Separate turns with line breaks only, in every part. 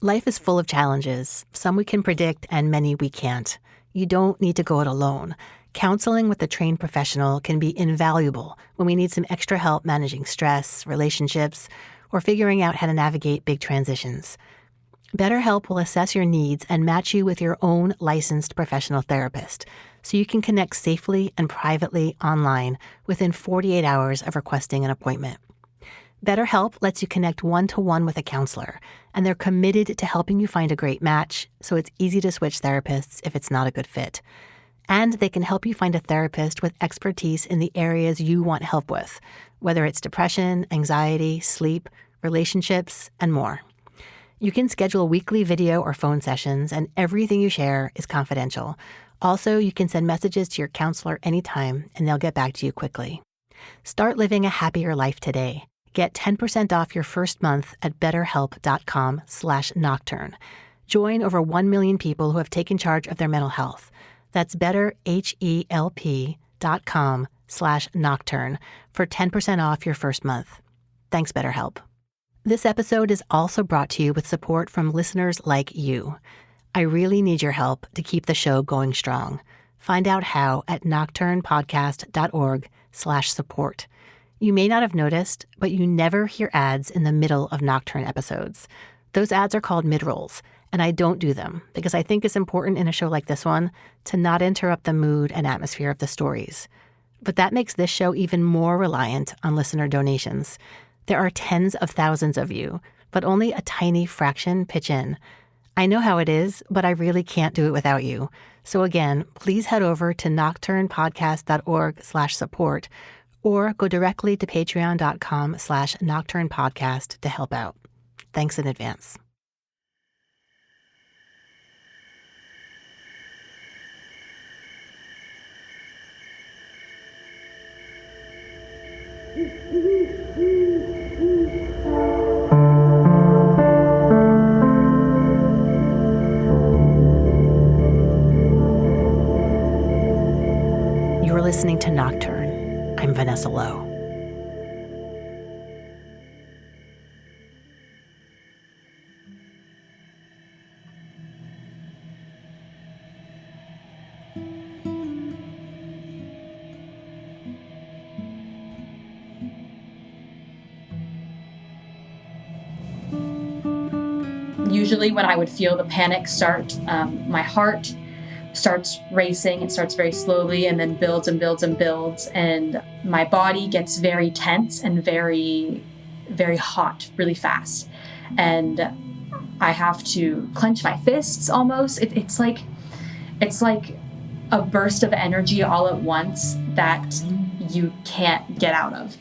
Life is full of challenges, some we can predict and many we can't. You don't need to go it alone. Counseling with a trained professional can be invaluable when we need some extra help managing stress, relationships, or figuring out how to navigate big transitions. BetterHelp will assess your needs and match you with your own licensed professional therapist, so you can connect safely and privately online within 48 hours of requesting an appointment. BetterHelp lets you connect one-to-one with a counselor, and they're committed to helping you find a great match, so it's easy to switch therapists if it's not a good fit. And they can help you find a therapist with expertise in the areas you want help with, whether it's depression, anxiety, sleep, relationships, and more. You can schedule weekly video or phone sessions, and everything you share is confidential. Also, you can send messages to your counselor anytime, and they'll get back to you quickly. Start living a happier life today. Get 10% off your first month at betterhelp.com/nocturne. Join over 1 million people who have taken charge of their mental health. That's betterhelp.com/nocturne for 10% off your first month. Thanks, BetterHelp. This episode is also brought to you with support from listeners like you. I really need your help to keep the show going strong. Find out how at nocturnepodcast.org/support. You may not have noticed, but you never hear ads in the middle of Nocturne episodes. Those ads are called mid-rolls, and I don't do them because I think it's important in a show like this one to not interrupt the mood and atmosphere of the stories. But that makes this show even more reliant on listener donations. There are tens of thousands of you, but only a tiny fraction pitch in. I know how it is, but I really can't do it without you. So again, please head over to nocturnepodcast.org/support or go directly to patreon.com/nocturnepodcast to help out. Thanks in advance. You're listening to Nocturne. I'm Vanessa Lowe.
Usually when I would feel the panic start, my heart starts racing. It starts very slowly and then builds and builds and builds. And my body gets very tense and very, very hot really fast. And I have to clench my fists almost. It's like a burst of energy all at once that you can't get out of.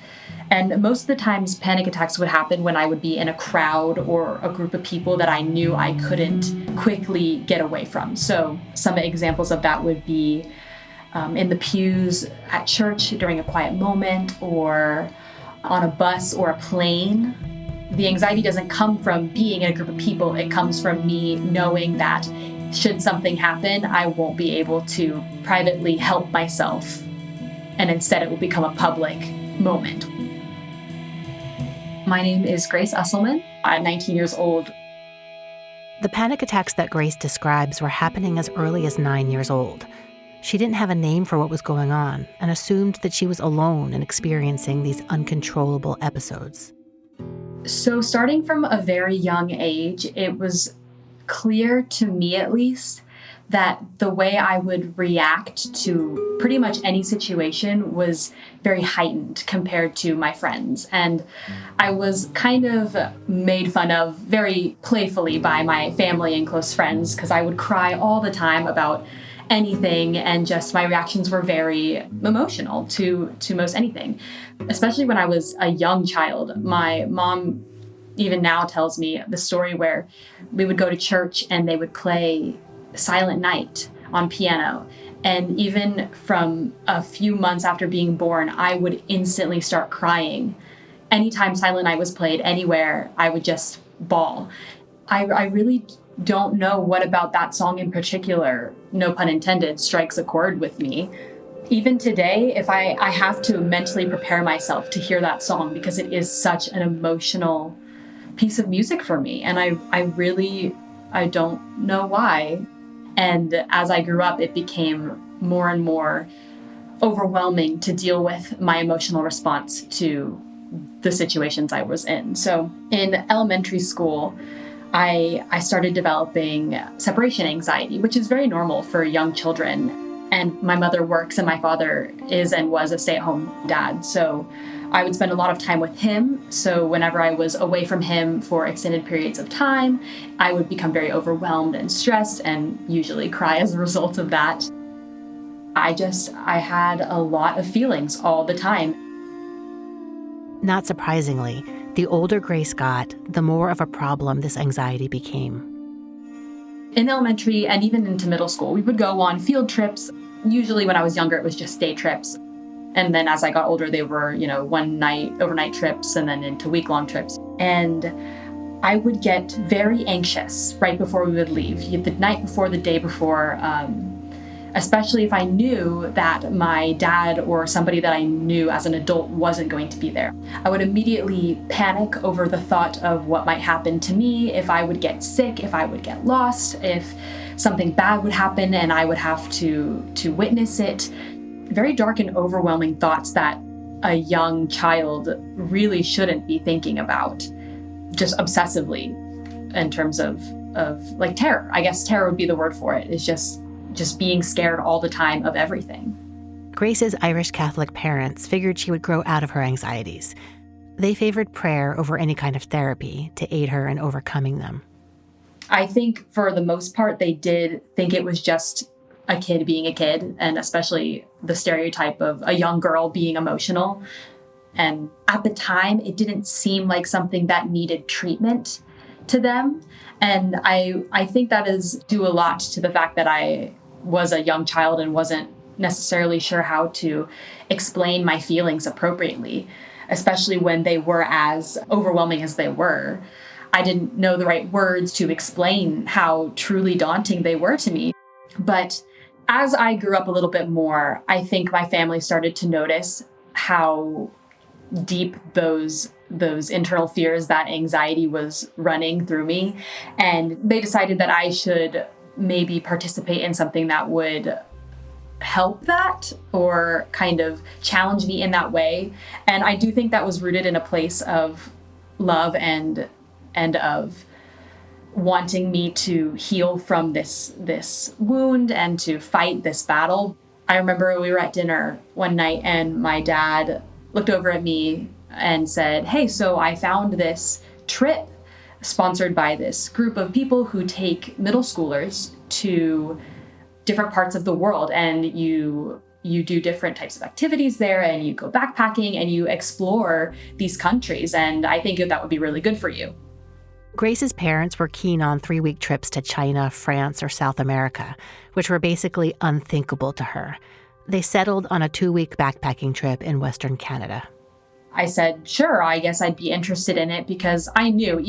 And most of the times panic attacks would happen when I would be in a crowd or a group of people that I knew I couldn't quickly get away from. So some examples of that would be in the pews at church during a quiet moment, or on a bus or a plane. The anxiety doesn't come from being in a group of people. It comes from me knowing that should something happen, I won't be able to privately help myself. And instead it will become a public moment. My name is Grace Usselman. I'm 19 years old.
The panic attacks that Grace describes were happening as early as 9 years old. She didn't have a name for what was going on and assumed that she was alone in experiencing these uncontrollable episodes.
So starting from a very young age, it was clear to me at least that the way I would react to pretty much any situation was very heightened compared to my friends. And I was kind of made fun of very playfully by my family and close friends because I would cry all the time about anything, and just my reactions were very emotional to most anything. Especially when I was a young child. My mom even now tells me the story where we would go to church and they would play Silent Night on piano. And even from a few months after being born, I would instantly start crying. Anytime Silent Night was played anywhere, I would just bawl. I really don't know what about that song in particular, no pun intended, strikes a chord with me. Even today, if I have to mentally prepare myself to hear that song because it is such an emotional piece of music for me. And I don't know why. And as I grew up, it became more and more overwhelming to deal with my emotional response to the situations I was in. So in elementary school, I started developing separation anxiety, which is very normal for young children. And my mother works and my father is and was a stay-at-home dad. So I would spend a lot of time with him. So whenever I was away from him for extended periods of time, I would become very overwhelmed and stressed and usually cry as a result of that. I had a lot of feelings all the time.
Not surprisingly, the older Grace got, the more of a problem this anxiety became.
In elementary and even into middle school, we would go on field trips. Usually when I was younger, it was just day trips. And then as I got older, they were, one night, overnight trips and then into week-long trips. And I would get very anxious right before we would leave, the night before, the day before, especially if I knew that my dad or somebody that I knew as an adult wasn't going to be there. I would immediately panic over the thought of what might happen to me, if I would get sick, if I would get lost, if something bad would happen and I would have to witness it. Very dark and overwhelming thoughts that a young child really shouldn't be thinking about just obsessively in terms of like terror. I guess terror would be the word for it. It's just being scared all the time of everything.
Grace's Irish Catholic parents figured she would grow out of her anxieties. They favored prayer over any kind of therapy to aid her in overcoming them.
I think for the most part, they did think it was just a kid being a kid, and especially the stereotype of a young girl being emotional. And at the time, it didn't seem like something that needed treatment to them. And I think that is due a lot to the fact that I was a young child and wasn't necessarily sure how to explain my feelings appropriately, especially when they were as overwhelming as they were. I didn't know the right words to explain how truly daunting they were to me. But as I grew up a little bit more, I think my family started to notice how deep those internal fears, that anxiety was running through me. And they decided that I should maybe participate in something that would help that or kind of challenge me in that way. And I do think that was rooted in a place of love and of wanting me to heal from this wound and to fight this battle. I remember we were at dinner one night and my dad looked over at me and said, "Hey, so I found this trip sponsored by this group of people who take middle schoolers to different parts of the world, and you do different types of activities there, and you go backpacking and you explore these countries, and I think that would be really good for you."
Grace's parents were keen on 3-week trips to China, France, or South America, which were basically unthinkable to her. They settled on a 2-week backpacking trip in Western Canada.
I said, sure, I guess I'd be interested in it because I knew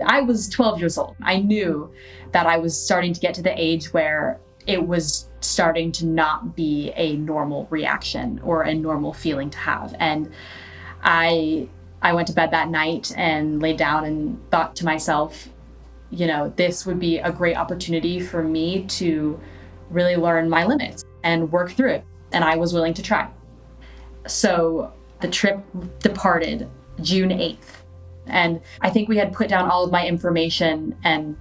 I was 12 years old. I knew that I was starting to get to the age where it was starting to not be a normal reaction or a normal feeling to have. And I went to bed that night and laid down and thought to myself, this would be a great opportunity for me to really learn my limits and work through it. And I was willing to try. So the trip departed June 8th. And I think we had put down all of my information and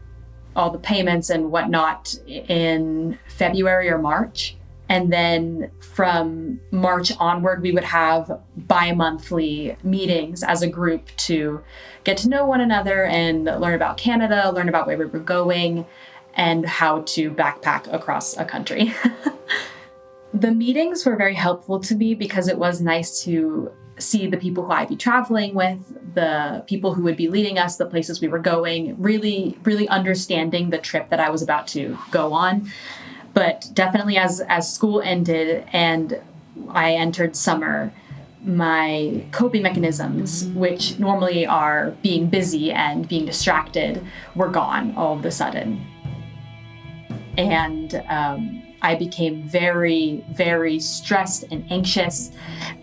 all the payments and whatnot in February or March. And then from March onward, we would have bi-monthly meetings as a group to get to know one another and learn about Canada, learn about where we were going, and how to backpack across a country. The meetings were very helpful to me because it was nice to see the people who I'd be traveling with, the people who would be leading us, the places we were going, really, really understanding the trip that I was about to go on. But definitely as school ended and I entered summer, my coping mechanisms, which normally are being busy and being distracted, were gone all of a sudden. And I became very, very stressed and anxious,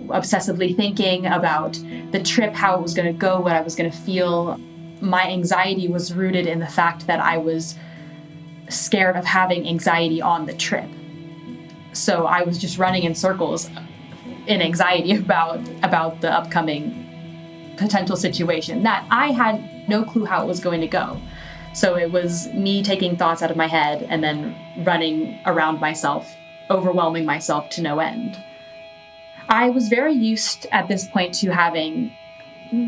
obsessively thinking about the trip, how it was going to go, what I was going to feel. my anxiety was rooted in the fact that I was scared of having anxiety on the trip. So I was just running in circles in anxiety about the upcoming potential situation that I had no clue how it was going to go. So it was me taking thoughts out of my head and then running around myself, overwhelming myself to no end. I was very used at this point to having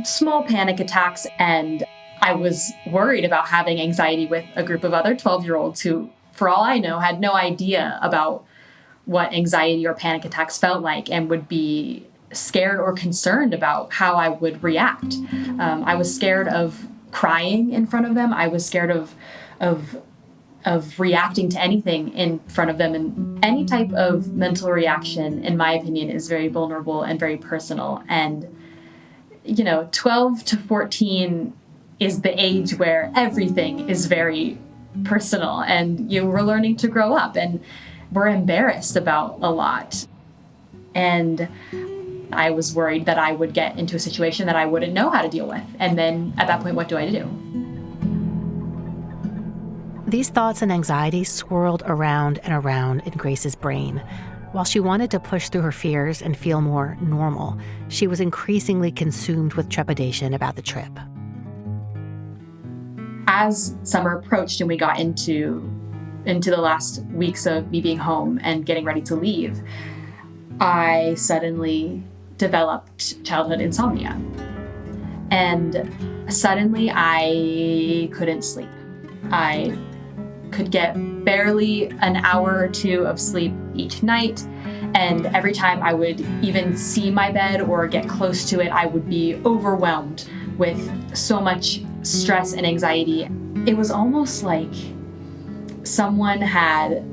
small panic attacks, and I was worried about having anxiety with a group of other 12-year-olds who, for all I know, had no idea about what anxiety or panic attacks felt like and would be scared or concerned about how I would react. I was scared of crying in front of them. I was scared of reacting to anything in front of them. And any type of mental reaction, in my opinion, is very vulnerable and very personal. And, 12 to 14 is the age where everything is very personal, and you were learning to grow up, and we're embarrassed about a lot. And I was worried that I would get into a situation that I wouldn't know how to deal with. And then at that point, what do I do?
These thoughts and anxieties swirled around and around in Grace's brain. While she wanted to push through her fears and feel more normal, she was increasingly consumed with trepidation about the trip.
As summer approached and we got into the last weeks of me being home and getting ready to leave, I suddenly developed childhood insomnia. And suddenly I couldn't sleep. I could get barely an hour or two of sleep each night. And every time I would even see my bed or get close to it, I would be overwhelmed with so much stress and anxiety. It was almost like someone had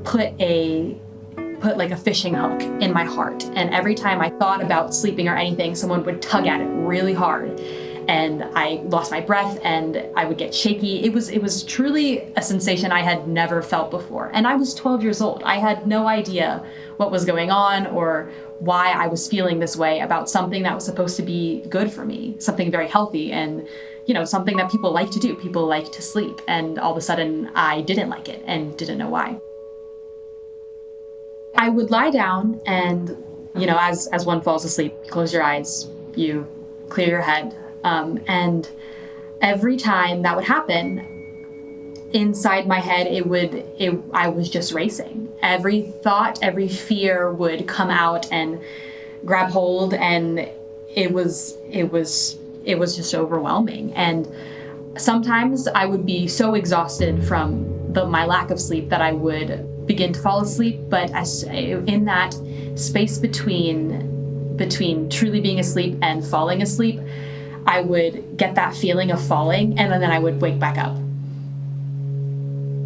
put like a fishing hook in my heart. And every time I thought about sleeping or anything, someone would tug at it really hard. And I lost my breath and I would get shaky. It was truly a sensation I had never felt before. And I was 12 years old. I had no idea what was going on or why I was feeling this way about something that was supposed to be good for me, something very healthy and, something that people like to do. People like to sleep. And all of a sudden I didn't like it and didn't know why. I would lie down and, as one falls asleep, you close your eyes, you clear your head. And every time that would happen, inside my head, I was just racing. Every thought, every fear would come out and grab hold, and it was just overwhelming. And sometimes I would be so exhausted from my lack of sleep that I would begin to fall asleep. But in that space between truly being asleep and falling asleep, I would get that feeling of falling, and then I would wake back up.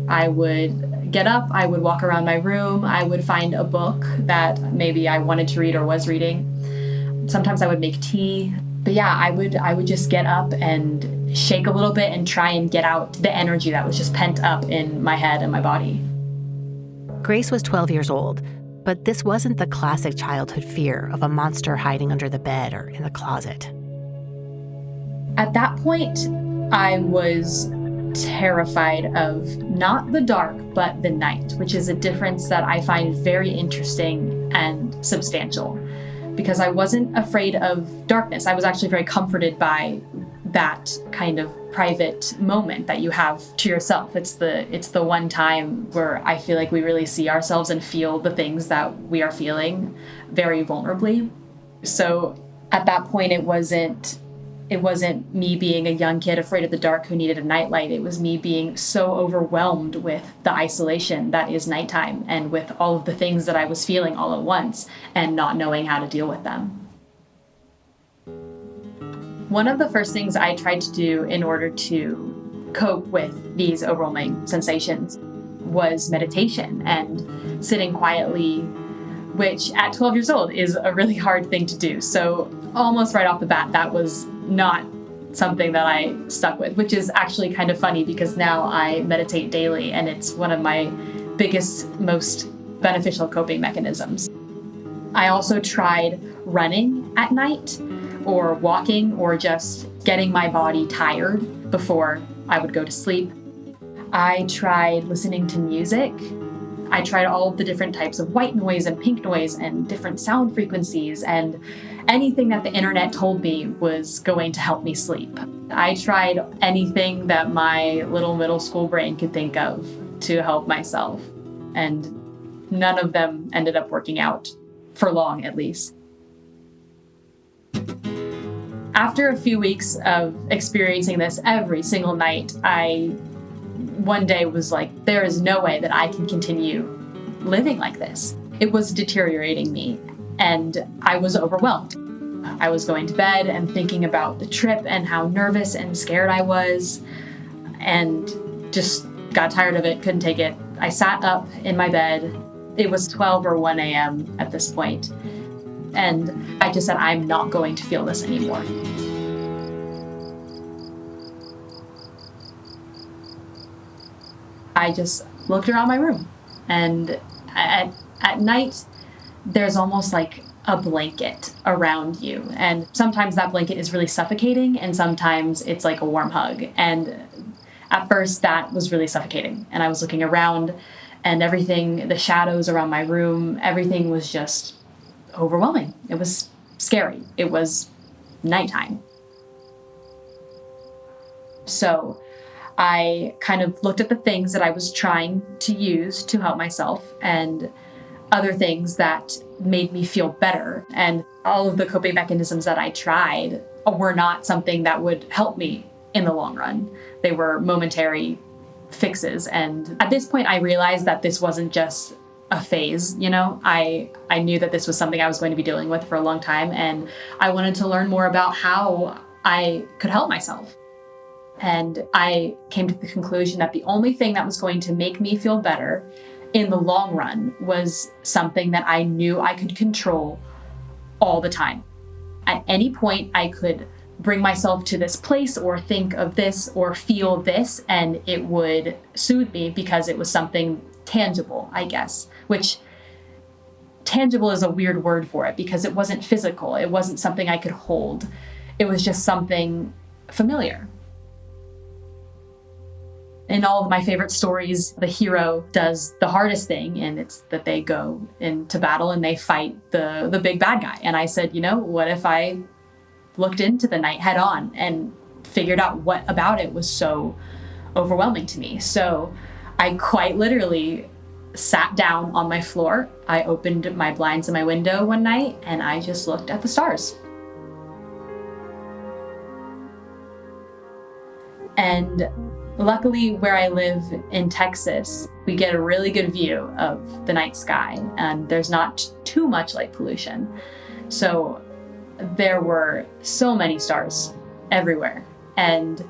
I would get up, I would walk around my room, I would find a book that maybe I wanted to read or was reading. Sometimes I would make tea. But yeah, I would just get up and shake a little bit and try and get out the energy that was just pent up in my head and my body.
Grace was 12 years old, but this wasn't the classic childhood fear of a monster hiding under the bed or in the closet.
At that point, I was terrified of not the dark, but the night, which is a difference that I find very interesting and substantial, because I wasn't afraid of darkness. I was actually very comforted by that kind of private moment that you have to yourself. It's the one time where I feel like we really see ourselves and feel the things that we are feeling very vulnerably. So at that point, it wasn't me being a young kid afraid of the dark who needed a nightlight. It was me being so overwhelmed with the isolation that is nighttime and with all of the things that I was feeling all at once and not knowing how to deal with them. One of the first things I tried to do in order to cope with these overwhelming sensations was meditation and sitting quietly, which at 12 years old is a really hard thing to do. So almost right off the bat, that was not something that I stuck with, which is actually kind of funny because now I meditate daily and it's one of my biggest, most beneficial coping mechanisms. I also tried running at night, or walking or just getting my body tired before I would go to sleep. I tried listening to music. I tried all of the different types of white noise and pink noise and different sound frequencies and anything that the internet told me was going to help me sleep. I tried anything that my little middle school brain could think of to help myself, and none of them ended up working out, for long at least. After a few weeks of experiencing this every single night, I one day was like, there is no way that I can continue living like this. It was deteriorating me, and I was overwhelmed. I was going to bed and thinking about the trip and how nervous and scared I was, and just got tired of it, couldn't take it. I sat up in my bed. It was 12 or 1 a.m. at this point, and I just said, I'm not going to feel this anymore. I just looked around my room, and at night, there's almost like a blanket around you. And sometimes that blanket is really suffocating, and sometimes it's like a warm hug. And at first, that was really suffocating. And I was looking around, and everything, the shadows around my room, everything was just overwhelming. It was scary. It was nighttime. So I kind of looked at the things that I was trying to use to help myself and other things that made me feel better. And all of the coping mechanisms that I tried were not something that would help me in the long run. They were momentary fixes. And at this point, I realized that this wasn't just a phase, you know? I knew that this was something I was going to be dealing with for a long time, and I wanted to learn more about how I could help myself. And I came to the conclusion that the only thing that was going to make me feel better in the long run was something that I knew I could control all the time. At any point, I could bring myself to this place or think of this or feel this, and it would soothe me because it was something tangible, I guess, which tangible is a weird word for it because it wasn't physical. It wasn't something I could hold. It was just something familiar. In all of my favorite stories, the hero does the hardest thing, and it's that they go into battle and they fight the big bad guy. And I said, you know, what if I looked into the night head on and figured out what about it was so overwhelming to me? So I quite literally sat down on my floor. I opened my blinds in my window one night, and I just looked at the stars. And luckily, where I live in Texas, we get a really good view of the night sky, and there's not too much light pollution. So there were so many stars everywhere, and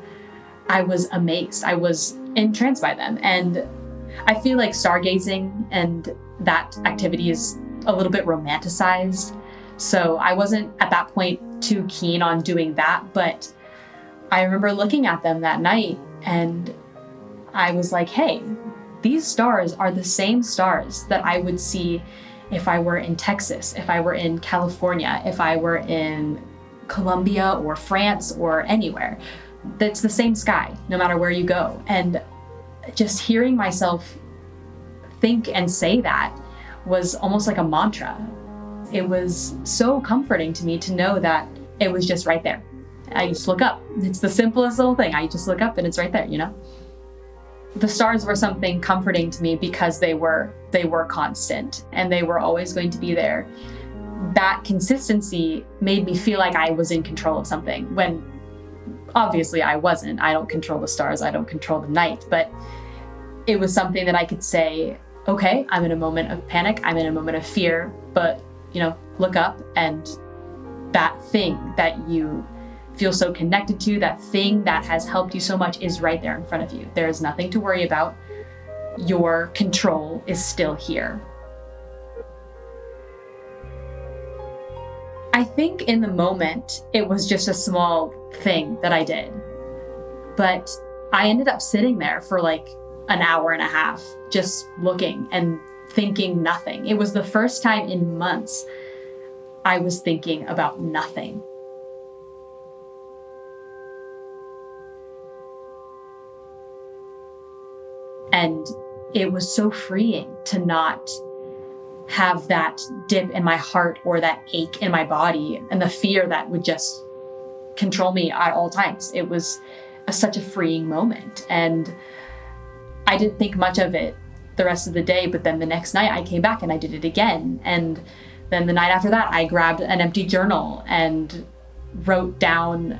I was amazed. I was entranced by them. And I feel like stargazing and that activity is a little bit romanticized. So I wasn't at that point too keen on doing that, but I remember looking at them that night, and I was like, hey, these stars are the same stars that I would see if I were in Texas, if I were in California, if I were in Colombia or France or anywhere. That's the same sky, no matter where you go. And just hearing myself think and say that was almost like a mantra. It was so comforting to me to know that it was just right there. I just look up. It's the simplest little thing. I just look up and it's right there, you know? The stars were something comforting to me because they were constant and they were always going to be there. That consistency made me feel like I was in control of something when obviously I wasn't. I don't control the stars. I don't control the night, but it was something that I could say, okay, I'm in a moment of panic. I'm in a moment of fear, but you know, look up, and that thing that you feel so connected to, that thing that has helped you so much is right there in front of you. There is nothing to worry about. Your control is still here. I think in the moment, it was just a small thing that I did. But I ended up sitting there for like an hour and a half, just looking and thinking nothing. It was the first time in months I was thinking about nothing. And it was so freeing to not have that dip in my heart or that ache in my body and the fear that would just control me at all times. It was such a freeing moment. And I didn't think much of it the rest of the day, but then the next night I came back and I did it again. And then the night after that, I grabbed an empty journal and wrote down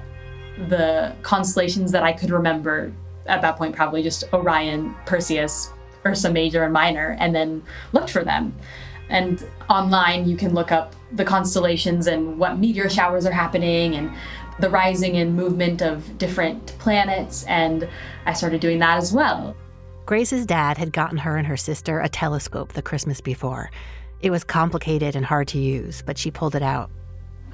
the constellations that I could remember at that point, probably just Orion, Perseus, Ursa Major and Minor, and then looked for them. And online, you can look up the constellations and what meteor showers are happening and the rising and movement of different planets. And I started doing that as well.
Grace's dad had gotten her and her sister a telescope the Christmas before. It was complicated and hard to use, but she pulled it out.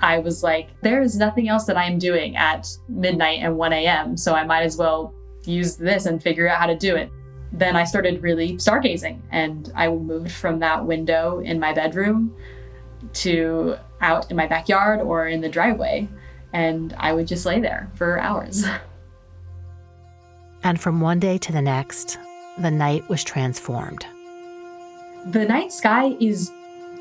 I was like, there is nothing else that I'm doing at midnight and 1 a.m., so I might as well use this and figure out how to do it. Then I started really stargazing, and I moved from that window in my bedroom to out in my backyard or in the driveway, and I would just lay there for hours.
And from one day to the next, the night was transformed.
The night sky is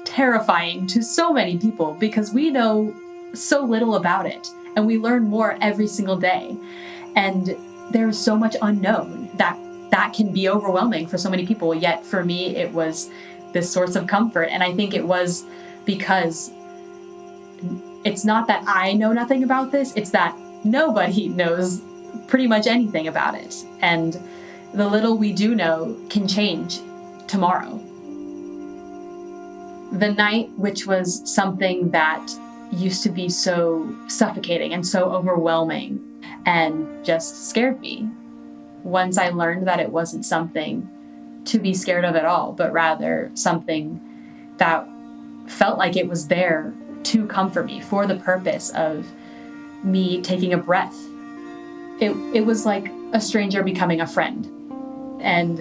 terrifying to so many people because we know so little about it, and we learn more every single day. And there's so much unknown that can be overwhelming for so many people. Yet for me, it was this source of comfort. And I think it was because it's not that I know nothing about this, it's that nobody knows pretty much anything about it. And the little we do know can change tomorrow. The night, which was something that used to be so suffocating and so overwhelming and just scared me. Once I learned that it wasn't something to be scared of at all, but rather something that felt like it was there to comfort me for the purpose of me taking a breath. It was like a stranger becoming a friend. And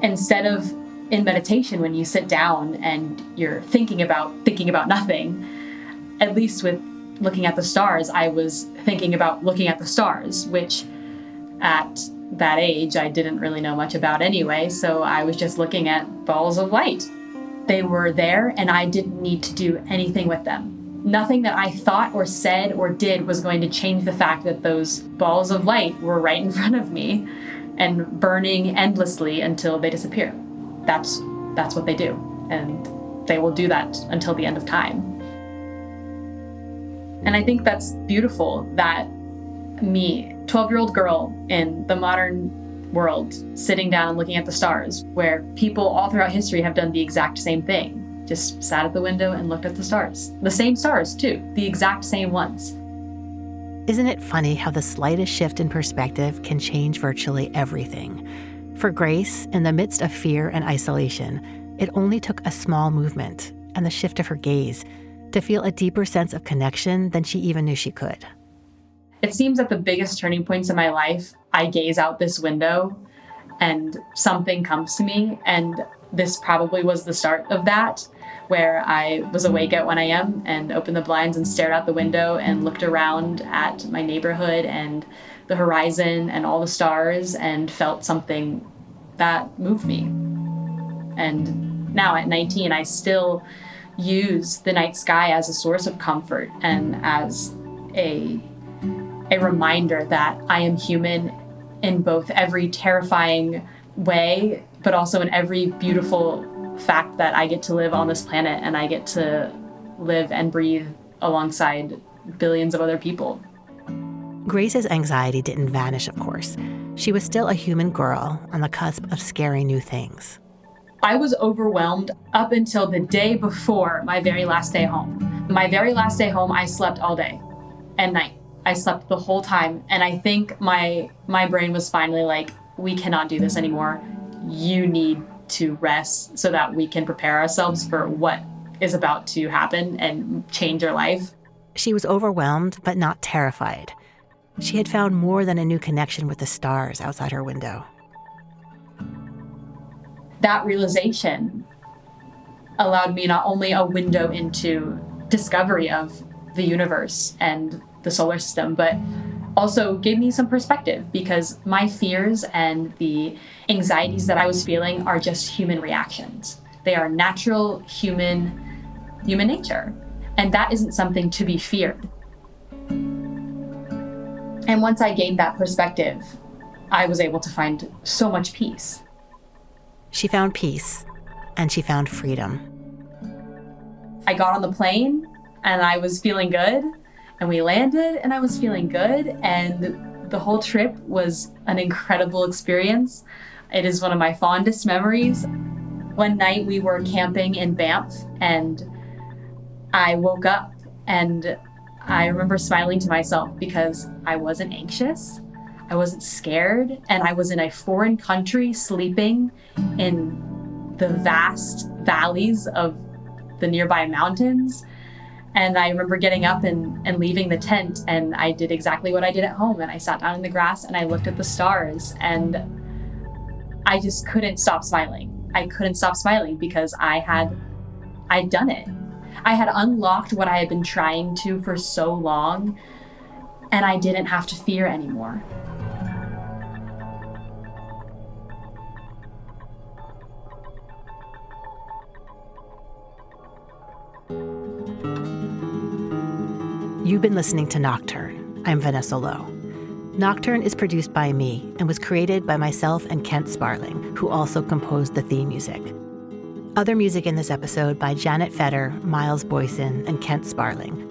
instead of in meditation, when you sit down and you're thinking about nothing, at least with looking at the stars, I was thinking about looking at the stars, which at that age, I didn't really know much about anyway, so I was just looking at balls of light. They were there, and I didn't need to do anything with them. Nothing that I thought or said or did was going to change the fact that those balls of light were right in front of me and burning endlessly until they disappear. That's what they do, and they will do that until the end of time. And I think that's beautiful that me, 12-year-old girl in the modern world, sitting down and looking at the stars, where people all throughout history have done the exact same thing, just sat at the window and looked at the stars. The same stars, too, the exact same ones.
Isn't it funny how the slightest shift in perspective can change virtually everything? For Grace, in the midst of fear and isolation, it only took a small movement and the shift of her gaze to feel a deeper sense of connection than she even knew she could.
It seems at the biggest turning points in my life, I gaze out this window and something comes to me. And this probably was the start of that, where I was awake at 1 a.m. and opened the blinds and stared out the window and looked around at my neighborhood and the horizon and all the stars and felt something that moved me. And now at 19, I still use the night sky as a source of comfort and as a reminder that I am human in both every terrifying way, but also in every beautiful fact that I get to live on this planet and I get to live and breathe alongside billions of other people.
Grace's anxiety didn't vanish, of course. She was still a human girl on the cusp of scary new things.
I was overwhelmed up until the day before my very last day home. My very last day home, I slept all day and night. I slept the whole time. And I think my brain was finally like, we cannot do this anymore. You need to rest so that we can prepare ourselves for what is about to happen and change your life.
She was overwhelmed, but not terrified. She had found more than a new connection with the stars outside her window.
That realization allowed me not only a window into discovery of the universe and the solar system, but also gave me some perspective, because my fears and the anxieties that I was feeling are just human reactions. They are natural human nature, and that isn't something to be feared. And once I gained that perspective, I was able to find so much peace.
She found peace, and she found freedom.
I got on the plane and I was feeling good, and we landed and I was feeling good, and the whole trip was an incredible experience. It is one of my fondest memories. One night we were camping in Banff, and I woke up and I remember smiling to myself because I wasn't anxious, I wasn't scared, and I was in a foreign country sleeping in the vast valleys of the nearby mountains. And I remember getting up and leaving the tent, and I did exactly what I did at home, and I sat down in the grass and I looked at the stars, and I just couldn't stop smiling. I couldn't stop smiling because I'd done it. I had unlocked what I had been trying to for so long, and I didn't have to fear anymore.
You've been listening to Nocturne. I'm Vanessa Lowe. Nocturne is produced by me and was created by myself and Kent Sparling, who also composed the theme music. Other music in this episode by Janet Fetter, Miles Boyson, and Kent Sparling.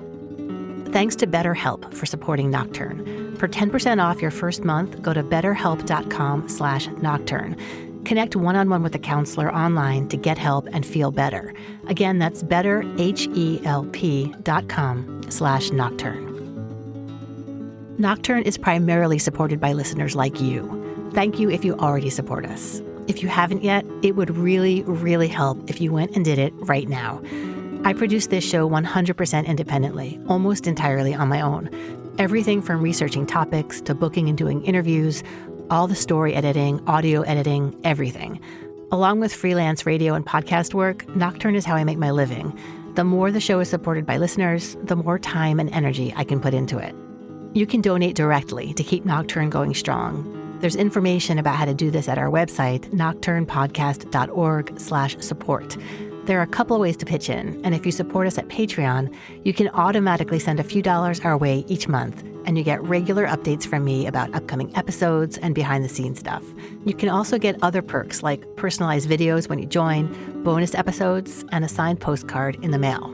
Thanks to BetterHelp for supporting Nocturne. For 10% off your first month, go to betterhelp.com/nocturne. Connect one-on-one with a counselor online to get help and feel better. Again, that's betterhelp.com/nocturne. Nocturne is primarily supported by listeners like you. Thank you if you already support us. If you haven't yet, it would really, really help if you went and did it right now. I produce this show 100% independently, almost entirely on my own. Everything from researching topics to booking and doing interviews, all the story editing, audio editing, everything. Along with freelance radio and podcast work, Nocturne is how I make my living. The more the show is supported by listeners, the more time and energy I can put into it. You can donate directly to keep Nocturne going strong. There's information about how to do this at our website, nocturnepodcast.org/support. There are a couple of ways to pitch in, and if you support us at Patreon, you can automatically send a few dollars our way each month, and you get regular updates from me about upcoming episodes and behind-the-scenes stuff. You can also get other perks like personalized videos when you join, bonus episodes, and a signed postcard in the mail.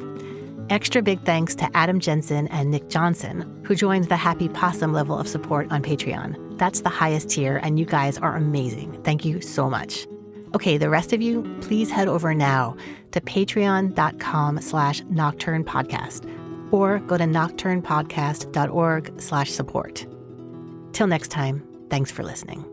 Extra big thanks to Adam Jensen and Nick Johnson, who joined the Happy Possum level of support on Patreon. That's the highest tier, and you guys are amazing. Thank you so much. Okay, the rest of you, please head over now to patreon.com/nocturnepodcast or go to nocturnepodcast.org/support. Till next time, thanks for listening.